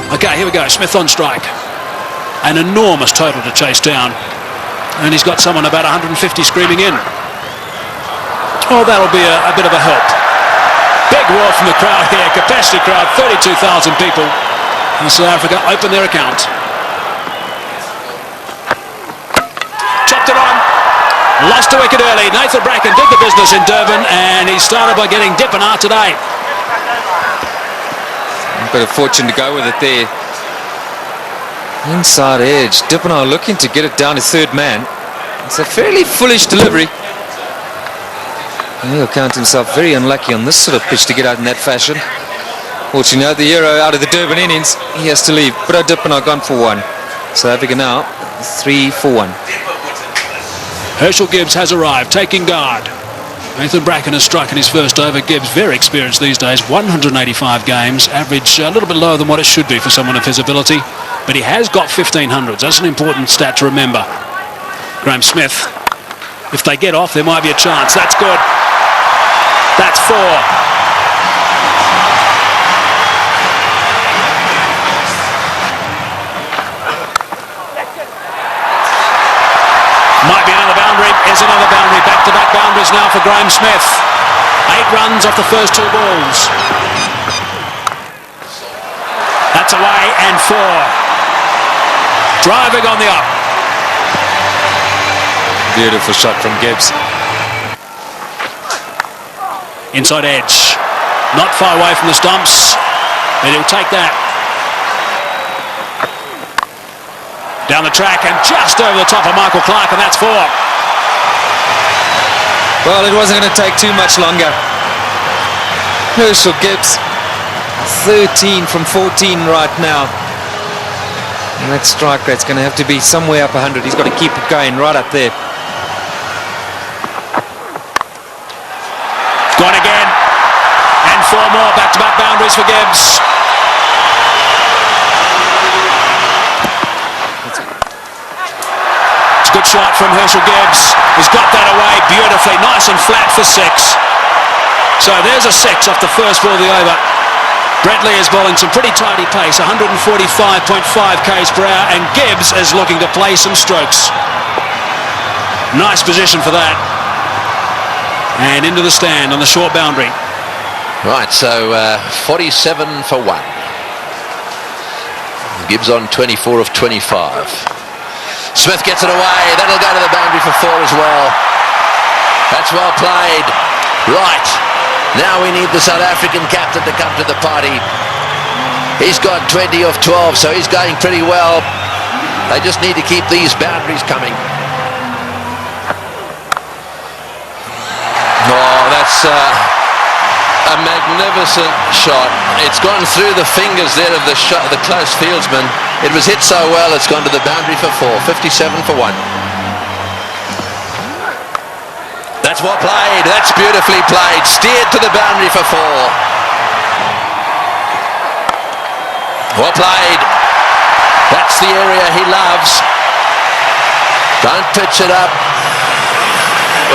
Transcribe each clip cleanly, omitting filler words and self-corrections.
Okay, here we go. Smith on strike. An enormous total to chase down. And he's got someone about 150 screaming in. Oh, that'll be a bit of a help. Big roar from the crowd here. Capacity crowd, 32,000 people. And South Africa open their account. Chopped it on. Lost a wicket early. Nathan Bracken did the business in Durban, and he started by getting Dippenaar today. A bit of fortune to go with it there. Inside edge. Dippenaar looking to get it down to third man. It's a fairly foolish delivery. And he'll count himself very unlucky on this sort of pitch to get out in that fashion. Fortunately, the hero out of the Durban innings, he has to leave. But Dippenaar gone for one. South Africa now 3 for 1. Herschel Gibbs has arrived, taking guard. Nathan Bracken has struck in his first over. Gibbs, very experienced these days, 185 games, average a little bit lower than what it should be for someone of his ability, but he has got 1500s. That's an important stat to remember. Graham Smith, if they get off, there might be a chance. That's good. That's 4. Might be another boundary. Is another boundary. Back-to-back boundaries now for Graham Smith. 8 runs off the first 2 balls. That's away and 4. Driving on the up. Beautiful shot from Gibbs. Inside edge. Not far away from the stumps. And he'll take that. Down the track and just over the top of Michael Clark, and that's 4. Well, it wasn't going to take too much longer. Herschel Gibbs, 13 from 14 right now. And that strike rate's going to have to be somewhere up 100. He's got to keep it going right up there. Gone again. And 4 more back-to-back boundaries for Gibbs. Good shot from Herschel Gibbs. He's got that away beautifully. Nice and flat for 6. So there's a 6 off the first ball of the over. Brett Lee is bowling some pretty tidy pace, 145.5 k's per hour, and Gibbs is looking to play some strokes. Nice position for that. And into the stand on the short boundary. Right, so 47 for 1. Gibbs on 24 of 25. Smith gets it away. That'll go to the boundary for 4 as well. That's well played. Right. Now we need the South African captain to come to the party. He's got 20 of 12, so he's going pretty well. They just need to keep these boundaries coming. Oh, that's a magnificent shot. It's gone through the fingers there of the close fieldsman. It was hit so well, it's gone to the boundary for 4. 57 for 1. That's well played. That's beautifully played. Steered to the boundary for 4. Well played. That's the area he loves. Don't pitch it up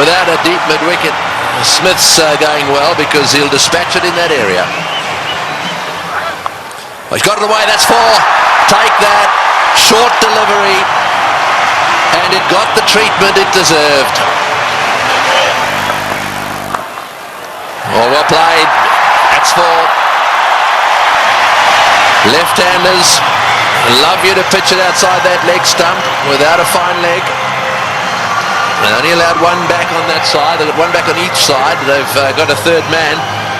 without a deep mid-wicket. Smith's going well because he'll dispatch it in that area. Oh, he's got it away. That's 4. Take that. Short delivery. And it got the treatment it deserved. Oh, well played. That's 4. Left-handers love you to pitch it outside that leg stump without a fine leg. They only allowed 1 back on that side. They've got 1 back on each side. They've got a 3rd man,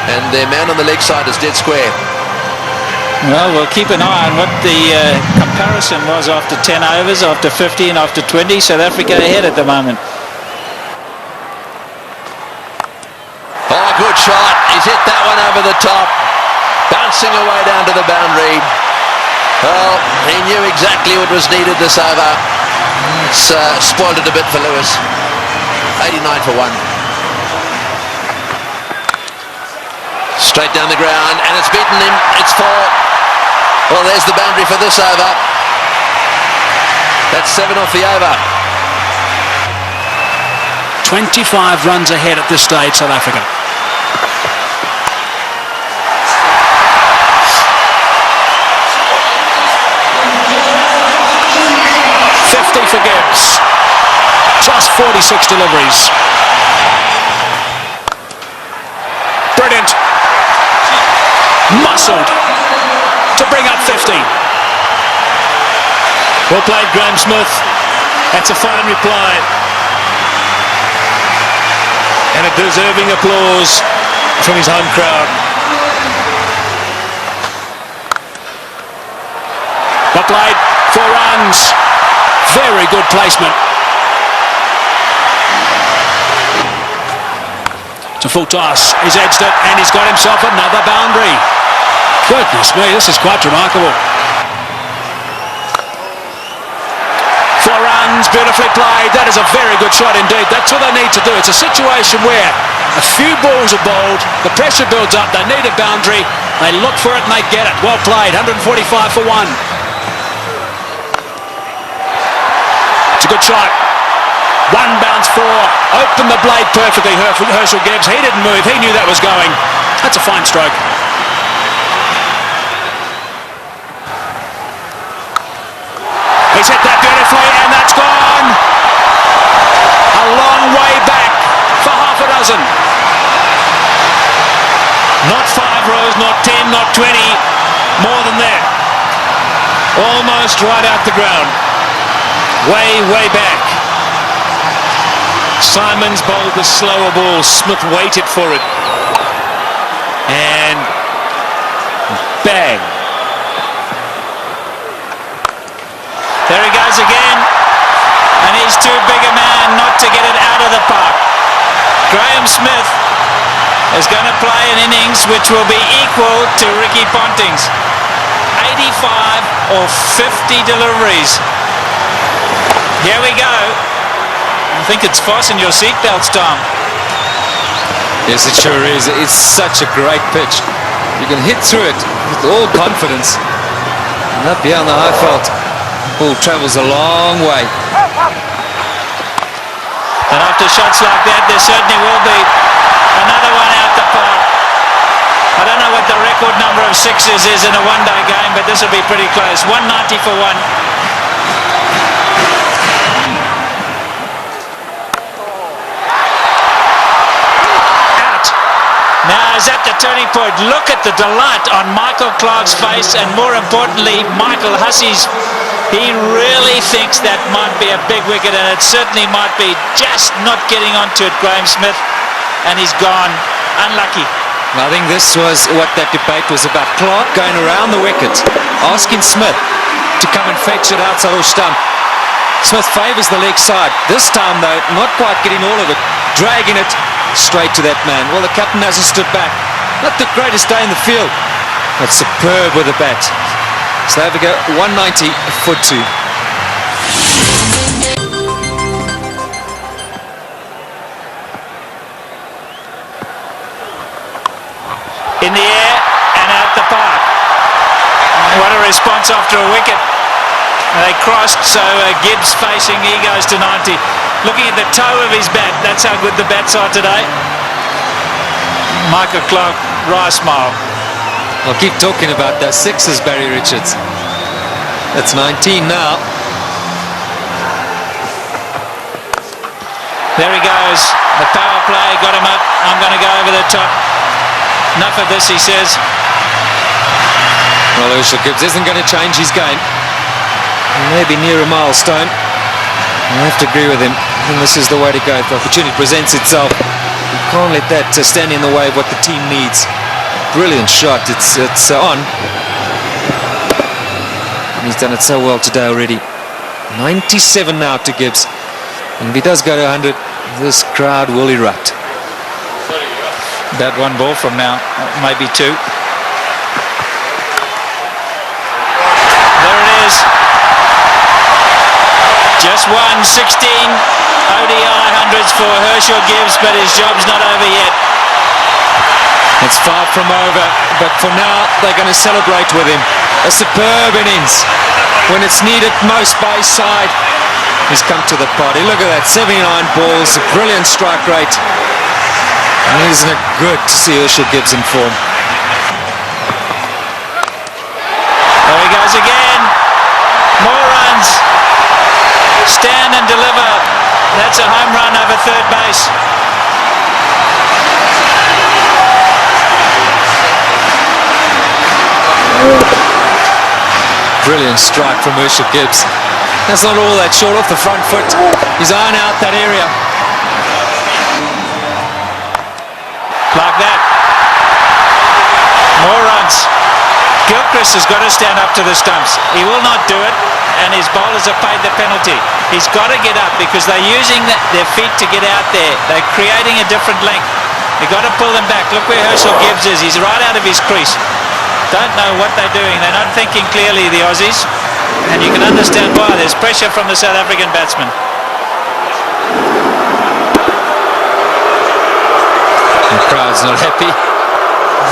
and their man on the leg side is dead square. Well, we'll keep an eye on what the comparison was after 10 overs, after 50 and after 20. South Africa ahead at the moment. Oh, good shot. He's hit that one over the top. Bouncing away down to the boundary. Well, he knew exactly what was needed this over. It's spoiled it a bit for Lewis. 89 for 1. Straight down the ground, and it's beaten him. It's 4. Well, there's the boundary for this over. That's 7 off the over. 25 runs ahead at this stage, South Africa. 46 deliveries. Brilliant. Muscled to bring up 50. Well played, Graham Smith. That's a fine reply. And a deserving applause from his home crowd. Well played, 4 runs. Very good placement. To full toss, he's edged it and he's got himself another boundary. Goodness me, this is quite remarkable. 4 runs, beautifully played. That is a very good shot indeed. That's all they need to do. It's a situation where a few balls are bowled, the pressure builds up, they need a boundary, they look for it and they get it. Well played, 145 for 1. It's a good shot. 1 bounce 4, opened the blade perfectly, Herschel Gibbs. He didn't move, he knew that was going. That's a fine stroke. He's hit that beautifully and that's gone. A long way back for half a dozen. Not 5 rows, not 10, not 20, more than that. Almost right out the ground. Way, way back. Simons bowled the slower ball. Smith waited for it. And bang. There he goes again. And he's too big a man not to get it out of the park. Graham Smith is going to play an innings which will be equal to Ricky Ponting's. 85 or 50 deliveries. Here we go. I think it's fasten your seatbelts, Tom. Yes, it sure is. It's such a great pitch. You can hit through it with all confidence. And up here on the high fault, ball travels a long way. And after shots like that, there certainly will be another one out the park. I don't know what the record number of 6s is in a one-day game, but this will be pretty close. 190 for 1. Now is at the turning point. Look at the delight on Michael Clarke's face, and more importantly, Michael Hussey's. He really thinks that might be a big wicket, and it certainly might be. Just not getting onto it, Graham Smith, and he's gone. Unlucky. I think this was what that debate was about. Clarke going around the wicket, asking Smith to come and fetch it outside or stump. Smith favours the leg side. This time, though, not quite getting all of it, dragging it straight to that man. Well, the captain hasn't stood back. Not the greatest day in the field, but superb with the bat. So there we go, 190 for 2. In the air and out the park. What a response after a wicket. They crossed, so Gibbs facing, he goes to 90. Looking at the toe of his bat, that's how good the bats are today. Michael Clarke, wry smile. I'll keep talking about those 6s, Barry Richards. That's 19 now. There he goes. The power play got him up. I'm going to go over the top. Enough of this, he says. Well, Herschel Gibbs isn't going to change his game. Maybe near a milestone. I have to agree with him. I think this is the way to go. If the opportunity presents itself, you can't let that stand in the way of what the team needs. Brilliant shot. It's on. And he's done it so well today already. 97 now to Gibbs. And if he does go to 100, this crowd will erupt. About 1 ball from now, maybe 2. There it is. Just 16 ODI hundreds for Herschel Gibbs, but his job's not over yet. It's far from over, but for now they're going to celebrate with him. A superb innings. When it's needed most by his side, he's come to the party. Look at that, 79 balls, a brilliant strike rate. And isn't it good to see Herschel Gibbs in form? There he goes again. More runs. Stand and deliver. That's a home third base. Brilliant strike from Herschel Gibbs. That's not all that short off the front foot. He's eyeing out that area. Like that. More runs. Gilchrist has got to stand up to the stumps. He will not do it, and his bowlers have paid the penalty. He's got to get up because they're using their feet to get out there. They're creating a different length. You've got to pull them back. Look where Herschel Gibbs is. He's right out of his crease. Don't know what they're doing. They're not thinking clearly, the Aussies. And you can understand why. There's pressure from the South African batsman. The crowd's not happy.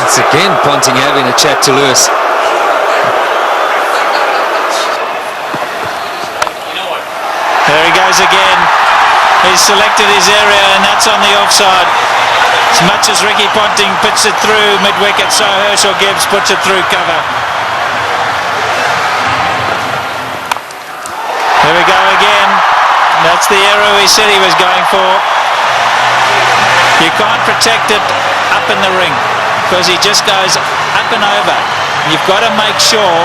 It's again Ponting having a chat to Lewis. There he goes again. He's selected his area, and that's on the offside. As much as Ricky Ponting puts it through mid-wicket, so Herschel Gibbs puts it through cover. Here we go again. That's the arrow he said he was going for. You can't protect it up in the ring because he just goes up and over. You've got to make sure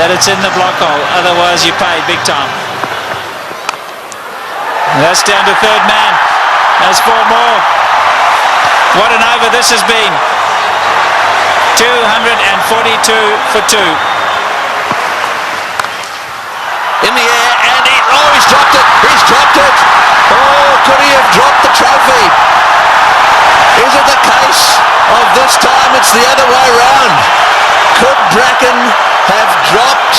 that it's in the block hole, otherwise you pay big time. And that's down to third man. There's 4 more. What an over this has been. 242 for 2. In the air, and he's dropped it. He's dropped it. Oh, could he have dropped the trophy? Is it the case of this time it's the other way round? Could Bracken have dropped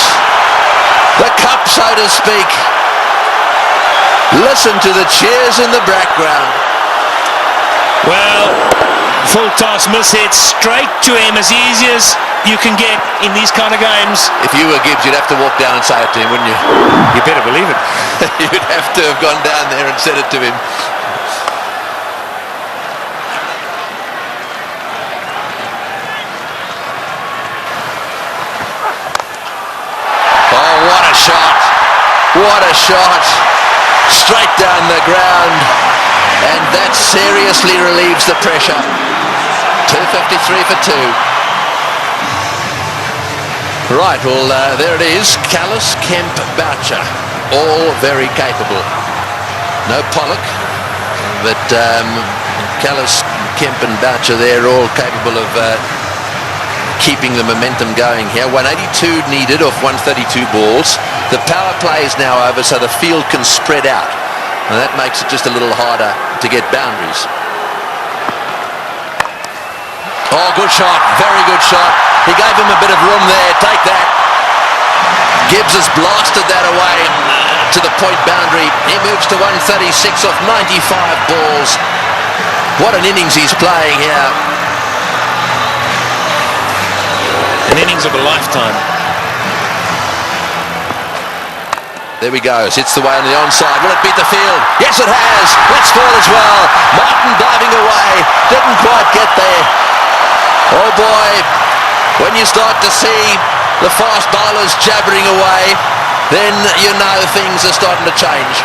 the cup, so to speak? Listen to the cheers in the background. Well, full toss miss hit straight to him, as easy as you can get in these kind of games. If you were Gibbs, you'd have to walk down and say it to him, wouldn't you? You better believe it. You'd have to have gone down there and said it to him. Oh, what a shot. What a shot. Straight down the ground. And that seriously relieves the pressure. 253 for 2. Right, well, there it is. Callis, Kemp, Boucher, all very capable. No Pollock, but Callis, Kemp and Boucher, they're all capable of keeping the momentum going here. 182 needed off 132 balls. The power play is now over, so the field can spread out. And that makes it just a little harder to get boundaries. Oh, good shot. Very good shot. He gave him a bit of room there. Take that. Gibbs has blasted that away to the point boundary. He moves to 136 off 95 balls. What an innings he's playing here. An innings of a lifetime. There we go. Hits the way on the onside. Will it beat the field? Yes, it has. That's 4 as well. Martin diving away. Didn't quite get there. Oh boy, when you start to see the fast bowlers jabbering away, then you know things are starting to change.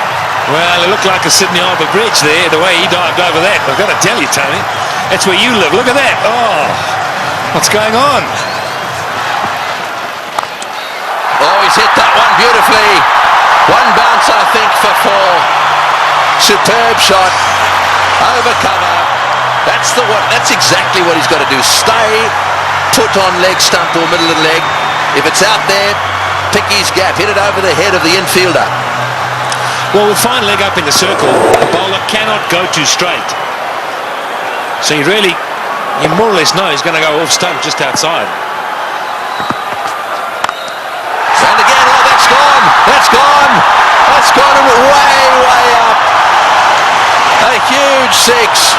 Well, it looked like a Sydney Harbour Bridge there, the way he dived over that. I've got to tell you, Tony, that's where you live. Look at that. Oh, what's going on? Oh, he's hit that one beautifully. One bounce, I think, for 4. Superb shot. Over cover. That's exactly what he's got to do. Stay put on leg stump or middle of the leg. If it's out there, pick his gap. Hit it over the head of the infielder. Well, with fine leg up in the circle, the bowler cannot go too straight. So you more or less know he's going to go off stump just outside. And again, oh, that's gone. That's gone. That's gone and way, way up. A huge 6.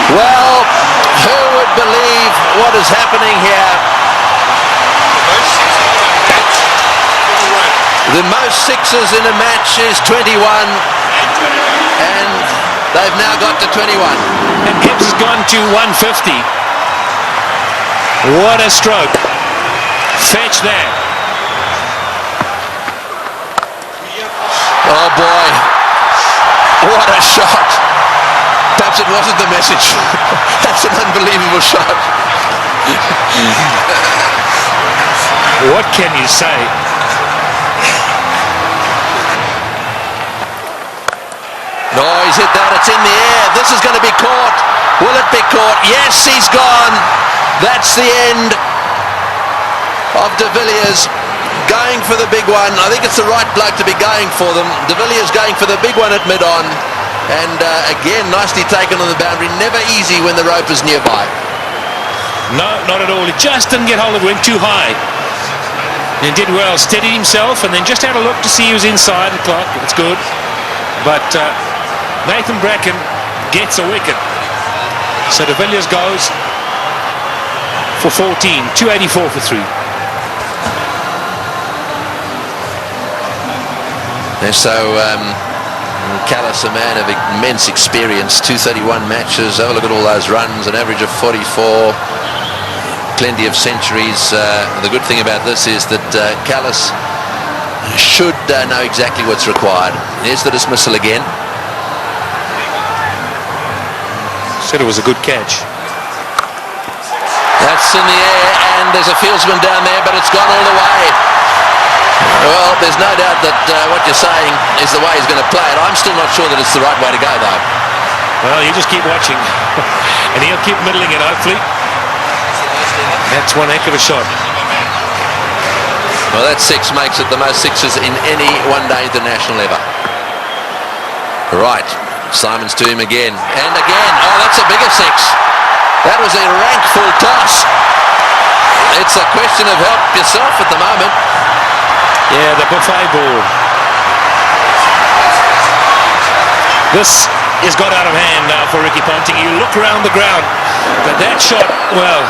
Well, who would believe what is happening here? The most 6s in a match is 21, and they've now got to 21. And Gibbs has gone to 150. What a stroke. Fetch that. Oh boy, What a shot. Perhaps it wasn't the message. That's an unbelievable shot. What can you say? No, he's hit that. It's in the air. This is going to be caught. Will it be caught? Yes, he's gone. That's the end of De Villiers going for the big one. I think it's the right bloke to be going for them. De Villiers going for the big one at mid-on. And again, nicely taken on the boundary. Never easy when the rope is nearby. No, not at all. He just didn't get hold of it. Went too high. And did well. Steadied himself and then just had a look to see he was inside the clock. It's good. But Nathan Bracken gets a wicket. So De Villiers goes for 14. 284 for 3. And so Callis, a man of immense experience, 231 matches. Have a look at all those runs, an average of 44. Plenty of centuries. The good thing about this is that Callis should know exactly what's required. Here's the dismissal again. Said it was a good catch. That's in the air, and there's a fieldsman down there, but it's gone all the way. Well, there's no doubt that what you're saying is the way he's going to play it. I'm still not sure that it's the right way to go, though. Well, you just keep watching. And he'll keep middling it, hopefully. That's one heck of a shot. Well, that six makes it the most sixes in any one-day international ever. Right, Simons to him again. And again. Oh, that's a bigger six. That was a rank full toss. It's a question of help yourself at the moment. Yeah, the buffet ball. This has got out of hand now for Ricky Ponting. You look around the ground, but that shot, well,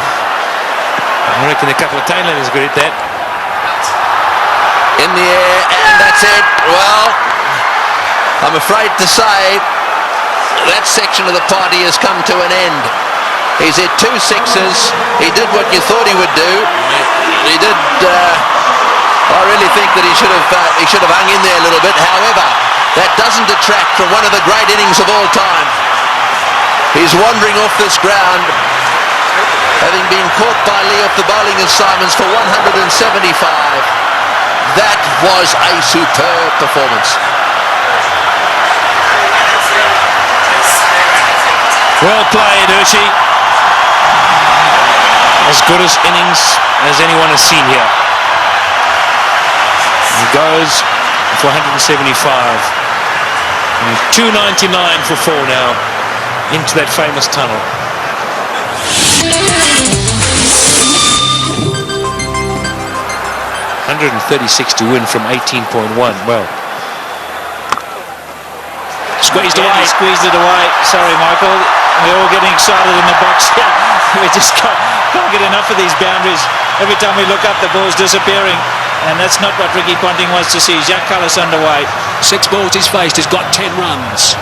I reckon a couple of tailenders could hit that. In the air, and that's it. Well, I'm afraid to say that section of the party has come to an end. He's hit 2 sixes. He did what you thought he would do. He did. I really think that he should have hung in there a little bit. However, that doesn't detract from one of the great innings of all time. He's wandering off this ground, having been caught by Lee off the bowling of Simons for 175. That was a superb performance. Well played, Hershey. As good as innings as anyone has seen here. He goes for 175. And 299 for 4 now into that famous tunnel. $136 to win from 18.1. Well, Squeezed away. He squeezed it away. Sorry, Michael. We're all getting excited in the box here. We just can't get enough of these boundaries. Every time we look up, the ball's disappearing. And that's not what Ricky Ponting wants to see. Jacques Kallis underway. 6 balls he's faced. He's got 10 runs.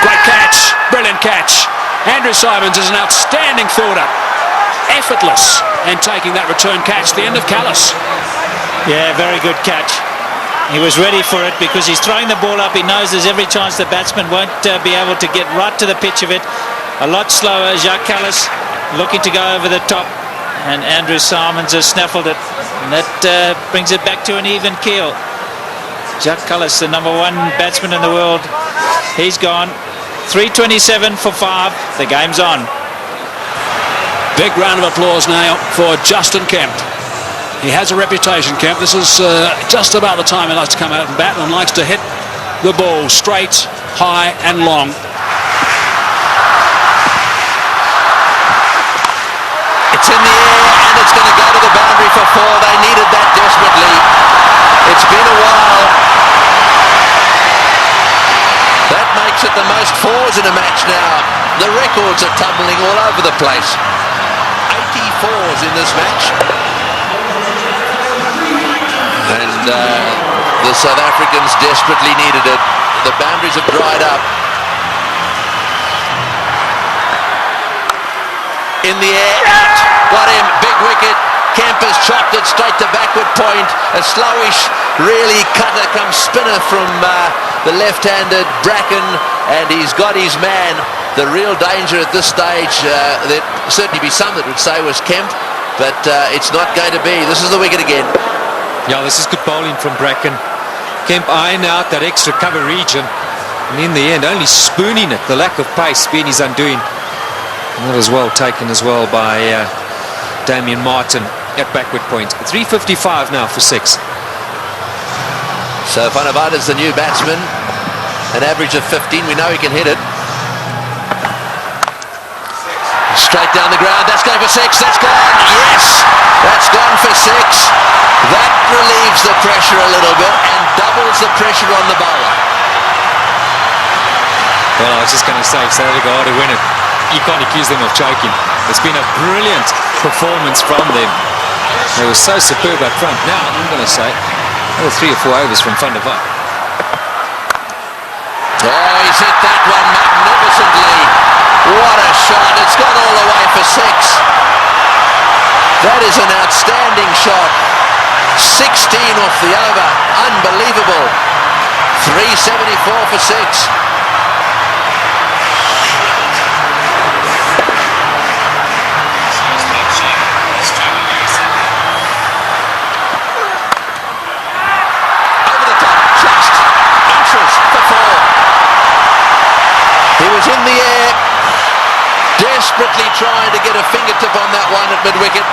Great catch. Brilliant catch. Andrew Simons is an outstanding fielder. Effortless. And taking that return catch. The end of Kallis. Yeah, very good catch. He was ready for it because he's throwing the ball up. He knows there's every chance the batsman won't be able to get right to the pitch of it. A lot slower. Jacques Kallis looking to go over the top. And Andrew Simons has snaffled it. And that brings it back to an even keel. Jacques Kallis, the #1 batsman in the world. He's gone. 327 for 5. The game's on. Big round of applause now for Justin Kemp. He has a reputation, Kemp. This is just about the time he likes to come out and bat and likes to hit the ball straight, high and long. It's in the air and it's going to go to the boundary for 4. They needed that desperately. It's been a while. That makes it the most 4s in a match now. The records are tumbling all over the place. 84s in this match. And the South Africans desperately needed it. The boundaries have dried up. In the air, out. Got him, big wicket. Kemp has chopped it straight to backward point. A slowish, really cutter come spinner from the left-handed Bracken, and he's got his man. The real danger at this stage, there'd certainly be some that would say was Kemp, but it's not going to be. This is the wicket again. Yeah, this is good bowling from Bracken. Kemp eyeing out that extra cover region, and in the end only spooning it. The lack of pace being his undoing. And that was well taken as well by Damien Martin at backward point. 3:55 now for 6. So Van der Vaart is the new batsman, an average of 15. We know he can hit it. Straight down the ground, that's going for 6, that's gone, yes, that's gone for 6. That relieves the pressure a little bit and doubles the pressure on the bowler. Well, I was just going to say, if South Africa are to win it, you can't accuse them of choking. It's been a brilliant performance from them. They were so superb up front. Now, I'm going to say, another 3 or 4 overs from Van der Vaart. Oh, he's hit that one magnificently. What a shot. It's gone all the way for 6. That is an outstanding shot. 16 off the over. Unbelievable. 374 for 6. Over the top. Just inches for 4. He was in the air, desperately trying to get a fingertip on that one at mid-wicket.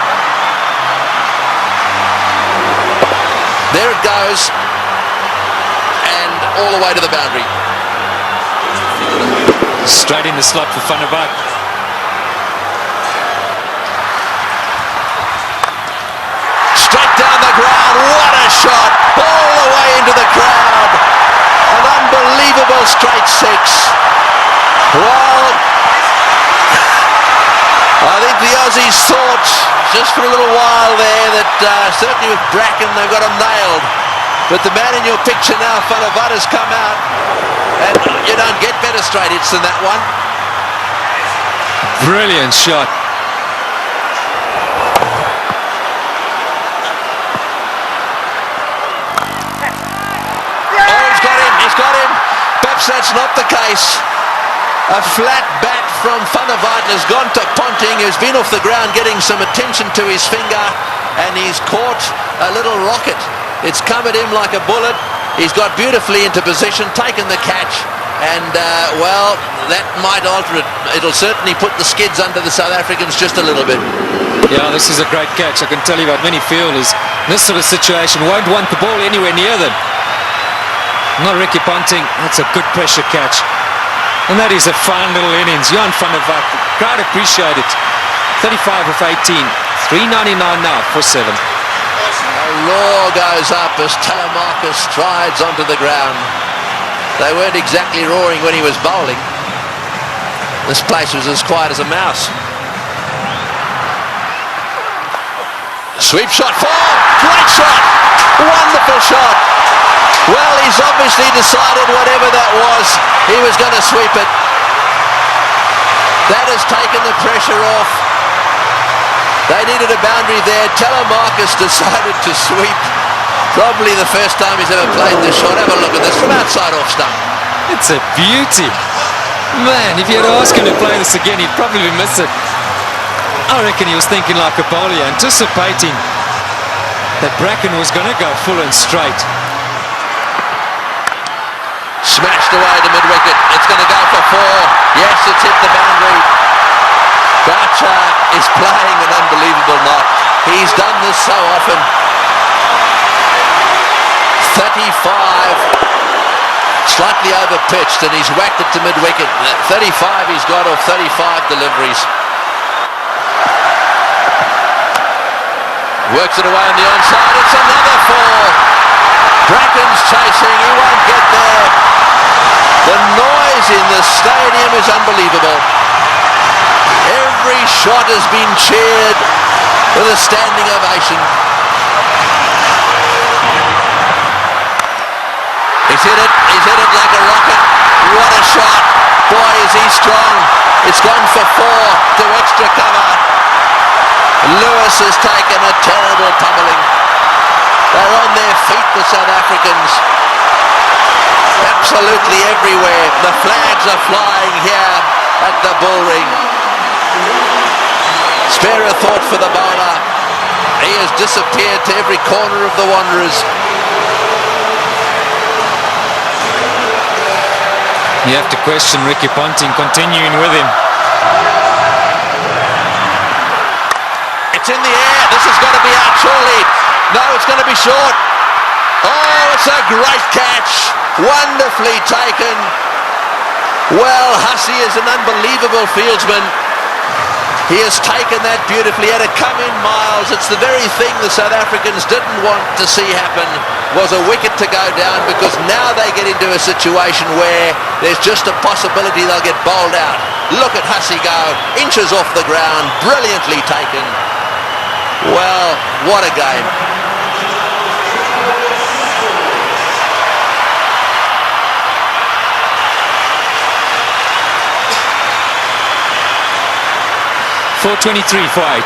There it goes, and all the way to the boundary. Straight in the slot for Van der Vaart. Straight down the ground, what a shot, all the way into the crowd. An unbelievable straight 6. Well, I think the Aussies thought just for a little while there that certainly with Bracken they've got him nailed. But the man in your picture now, Van der Vaart, has come out, and you don't get better straight hits than that one. Brilliant shot. Oh, he's got him. Perhaps that's not the case. A flat bat from Van der Vaart has gone to Ponting, who's been off the ground getting some attention to his finger, and he's caught a little rocket. It's come at him like a bullet. He's got beautifully into position, taken the catch, and well, that might alter it. It'll certainly put the skids under the South Africans just a little bit. Yeah, this is a great catch. I can tell you about many fielders in this sort of situation won't want the ball anywhere near them. Not Ricky Ponting. That's a good pressure catch. And that is a fine little innings. Jan van der Vaart, crowd appreciate it. 35 of 18. 399 now for 7. A roar goes up as Telemarcus strides onto the ground. They weren't exactly roaring when he was bowling. This place was as quiet as a mouse. Sweep shot, 4, great shot, wonderful shot. Well, he's obviously decided whatever that was, he was going to sweep it. That has taken the pressure off. They needed a boundary there. Telemarcus decided to sweep. Probably the first time he's ever played this shot. Have a look at this from outside off stump. It's a beauty. Man, if you had asked him to play this again, he'd probably miss it. I reckon he was thinking like a bowler, anticipating that Bracken was going to go full and straight. Smashed away to mid-wicket. It's going to go for 4. Yes, it's hit the boundary. Boucher is playing an unbelievable knot. He's done this so often. 35. Slightly over-pitched, and he's whacked it to mid-wicket. 35 he's got off 35 deliveries. Works it away on the onside. It's another 4. Bracken's chasing. He won't get there. The noise in the stadium is unbelievable. Every shot has been cheered with a standing ovation. He's hit it like a rocket. What a shot. Boy, is he strong. It's gone for 4 to extra cover. Lewis has taken a terrible pummeling. They're on their feet, the South Africans. absolutely everywhere. The flags are flying here at the bull ring. Spare a thought for the bowler. He has disappeared to every corner of the Wanderers. You have to question Ricky Ponting continuing with him. It's in the air. This has got to be out surely. No, it's going to be short. Oh, it's a great catch. Wonderfully taken. Well, Hussey is an unbelievable fieldsman. He has taken that beautifully. Had it come in miles. It's the very thing the South Africans didn't want to see happen, was a wicket to go down, because now they get into a situation where there's just a possibility they'll get bowled out. Look at Hussey go. Inches off the ground. Brilliantly taken. Well, what a game. .423 for 8.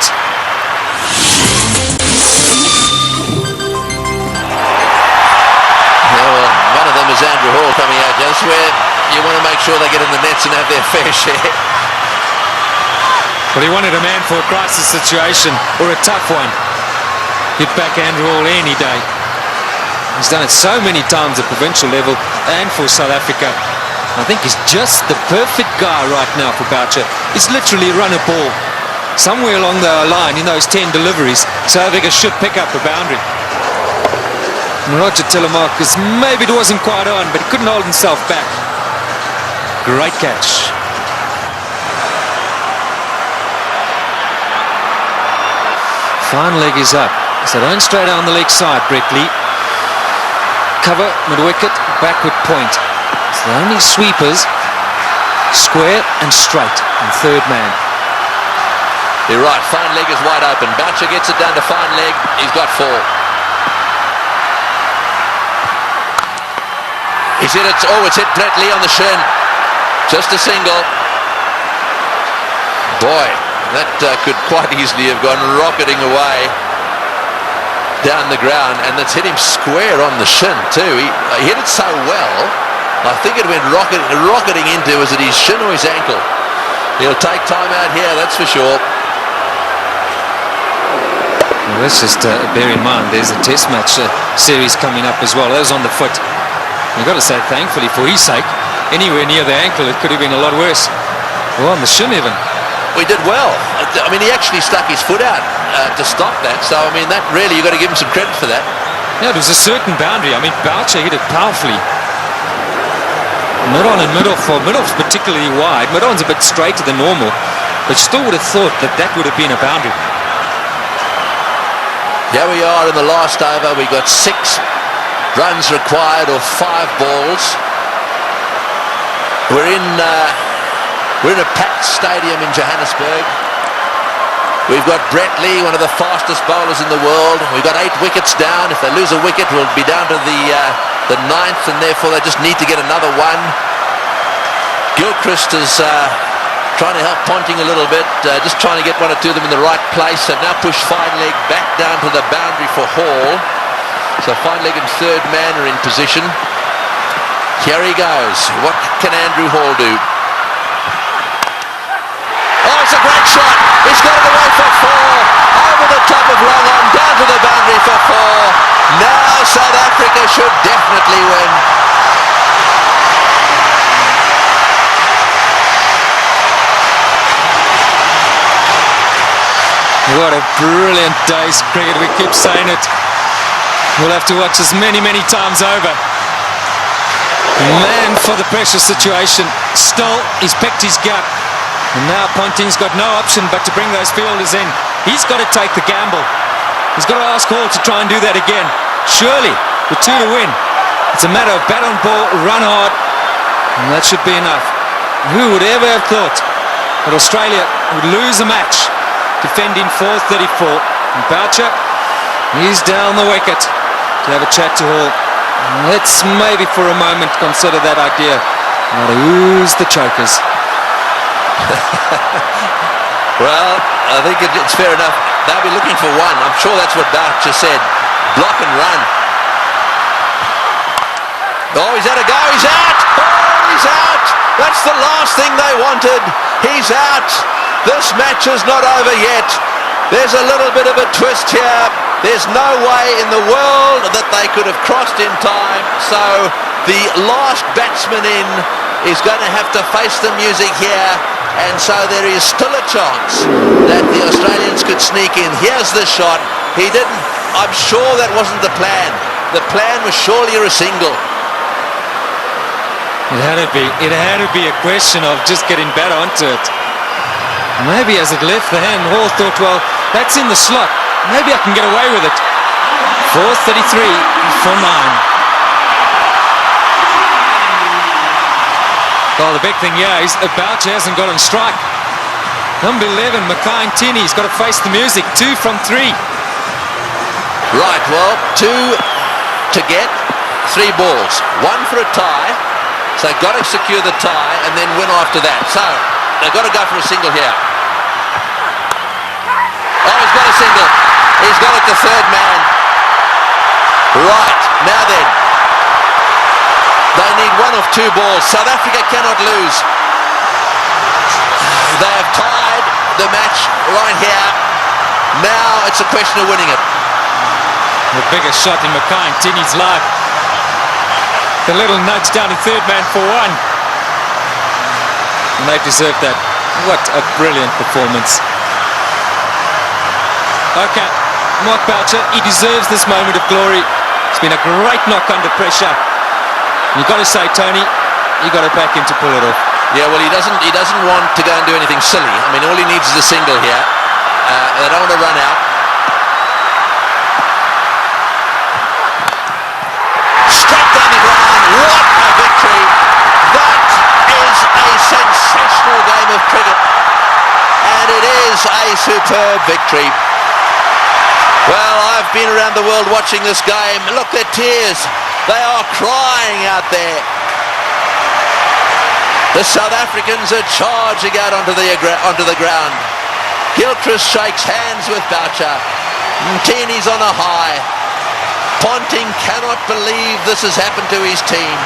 Well, one of them is Andrew Hall coming out. That's where you want to make sure they get in the nets and have their fair share. Well, he wanted a man for a crisis situation, or a tough one. Hit back Andrew Hall any day. He's done it so many times at provincial level and for South Africa. I think he's just the perfect guy right now for Boucher. He's literally run a ball. Somewhere along the line in those 10 deliveries, South Africa should pick up a boundary. And Roger Telemarcus, maybe it wasn't quite on, but he couldn't hold himself back. Great catch. Fine leg is up. So don't straight down the leg side, Brett Lee. Cover, mid-wicket, backward point. So the only sweepers, square and straight, and third man. You're right, fine leg is wide open. Boucher gets it down to fine leg. He's got 4. He's hit it. Oh, it's hit Brett Lee on the shin. Just a single. Boy, that could quite easily have gone rocketing away down the ground, and that's hit him square on the shin too. He hit it so well, I think it went rocketing into, was it his shin or his ankle? He'll take time out here, that's for sure. Well, let's just bear in mind there's a test match series coming up as well. That was on the foot. You've got to say thankfully for his sake, anywhere near the ankle it could have been a lot worse. Well, on the shin even. We did well. I mean, he actually stuck his foot out to stop that. So, I mean, that really, you've got to give him some credit for that. Yeah, it was a certain boundary. I mean, Boucher hit it powerfully. Mid-on and mid-off. Well, mid-off's particularly wide. Mid-on's a bit straighter than normal. But still would have thought that that would have been a boundary. Here we are in the last over. We got 6 runs required, or 5 balls. We're in a packed stadium in Johannesburg. We've got Brett Lee, one of the fastest bowlers in the world. We've got 8 wickets down. If they lose a wicket, we'll be down to the 9th, and therefore they just need to get another one. Gilchrist is trying to help Ponting a little bit, just trying to get 1 or 2 of them in the right place. They've now pushed fine leg back down to the boundary for Hall. So fine leg and third man are in position. Here he goes. What can Andrew Hall do? Oh, it's a great shot. He's got it away for 4. Over the top of long on, down to the boundary for 4. Now South Africa should definitely win. What a brilliant day's cricket. We keep saying it. We'll have to watch this many, many times over. Man for the pressure situation. Still, he's picked his gap. And now Ponting's got no option but to bring those fielders in. He's got to take the gamble. He's got to ask Hall to try and do that again. Surely, with 2 to win, it's a matter of bat on ball, run hard, and that should be enough. Who would ever have thought that Australia would lose a match defending 434? And Boucher, he's down the wicket to have a chat to Hall. Let's maybe for a moment consider that idea. Now to ooze the chokers. Well, I think it's fair enough. They'll be looking for 1. I'm sure that's what Boucher said. Block and run. Oh, he's had a go. He's out. Oh, he's out. That's the last thing they wanted. He's out. This match is not over yet. There's a little bit of a twist here. There's no way in the world that they could have crossed in time. So the last batsman in is going to have to face the music here. And so there is still a chance that the Australians could sneak in. Here's the shot. He didn't. I'm sure that wasn't the plan. The plan was surely a single. It had to be a question of just getting back onto it. Maybe as it left the hand, Hall thought, well, that's in the slot. Maybe I can get away with it. 4:33 for 9. Well, the big thing here is Boucher hasn't got on strike. Number 11, Mackay-Ntini's got to face the music. 2 from 3. Right, well, 2 to get, 3 balls. 1 for a tie. So they've got to secure the tie and then win after that. So they've got to go for a single here. Oh, he's got a single. He's got it to third man. Right, now then. They need 1 of 2 balls. South Africa cannot lose. They have tied the match right here. Now it's a question of winning it. The biggest shot in Mackay-Ntini's life. The little nudge down to third man for 1. And they deserve that. What a brilliant performance. Okay, Mark Boucher, he deserves this moment of glory. It's been a great knock under pressure. You've got to say, Tony, you got to back him to pull it off. Yeah, well, he doesn't want to go and do anything silly. I mean, all he needs is a single here. They don't want to run out. Straight down the ground. What a victory. That is a sensational game of cricket. And it is a superb victory. Well, I've been around the world watching this game. Look, their tears. They are crying out there. The South Africans are charging out onto the ground. Gilchrist shakes hands with Boucher. Ntini's on a high. Ponting cannot believe this has happened to his team.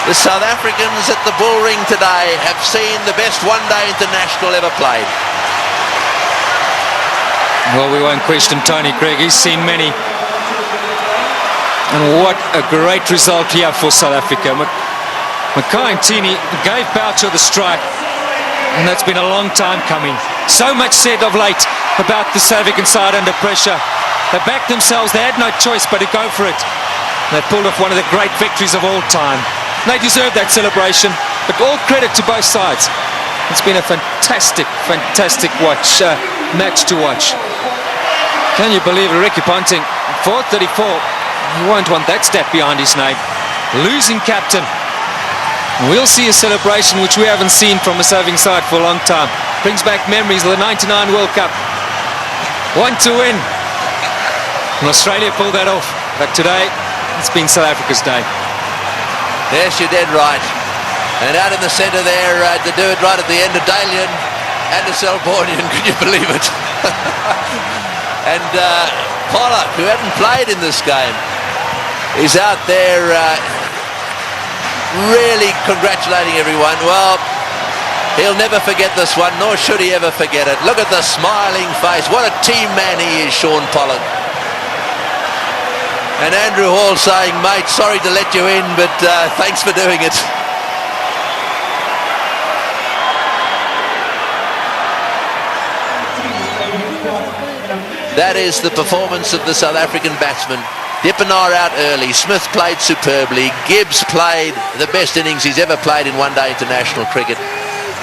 The South Africans at the Bull Ring today have seen the best one-day international ever played. Well, we won't question Tony Craig. He's seen many. And what a great result here for South Africa. Mackay-Ntini gave Boucher the strike, and that's been a long time coming. So much said of late about the South African side under pressure. They backed themselves. They had no choice but to go for it. They pulled off one of the great victories of all time. They deserve that celebration, but all credit to both sides. It's been a fantastic, fantastic match to watch. Can you believe it? Ricky Ponting, 434. You won't want that stat behind his name. Losing captain. We'll see a celebration which we haven't seen from a serving side for a long time. Brings back memories of the 99 World Cup. 1 to win. And Australia pulled that off. But today, it's been South Africa's day. Yes, you're dead right. And out in the centre there, to do it right at the end of Dalian and the Selbornian, could you believe it? And Pollock, who hadn't played in this game, is out there really congratulating everyone. Well, he'll never forget this one, nor should he ever forget it. Look at the smiling face. What a team man he is, Sean Pollock. And Andrew Hall saying, mate, sorry to let you in, but thanks for doing it. That is the performance of the South African batsmen. Dippenaar out early. Smith played superbly. Gibbs played the best innings he's ever played in one-day international cricket.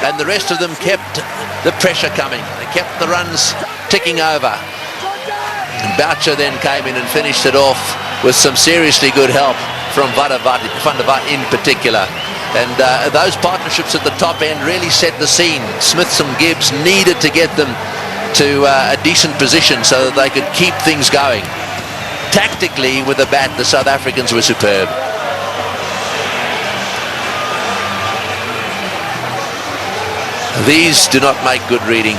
And the rest of them kept the pressure coming. They kept the runs ticking over. And Boucher then came in and finished it off with some seriously good help from Van der Vaart in particular. And those partnerships at the top end really set the scene. Smith and Gibbs needed to get them to a decent position so that they could keep things going. Tactically, with the bat, the South Africans were superb. These do not make good reading.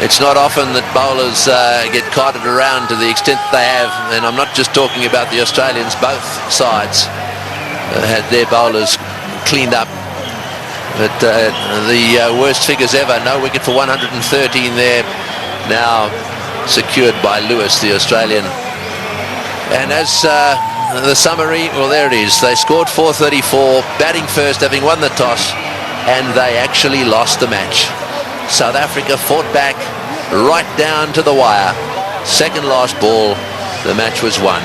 It's not often that bowlers get carted around to the extent they have, and I'm not just talking about the Australians, both sides. had their bowlers cleaned up. But the worst figures ever. No wicket for 113 there. Now secured by Lewis, the Australian. And as the summary, well, there it is. They scored 434, batting first, having won the toss, and they actually lost the match. South Africa fought back right down to the wire. Second last ball, the match was won.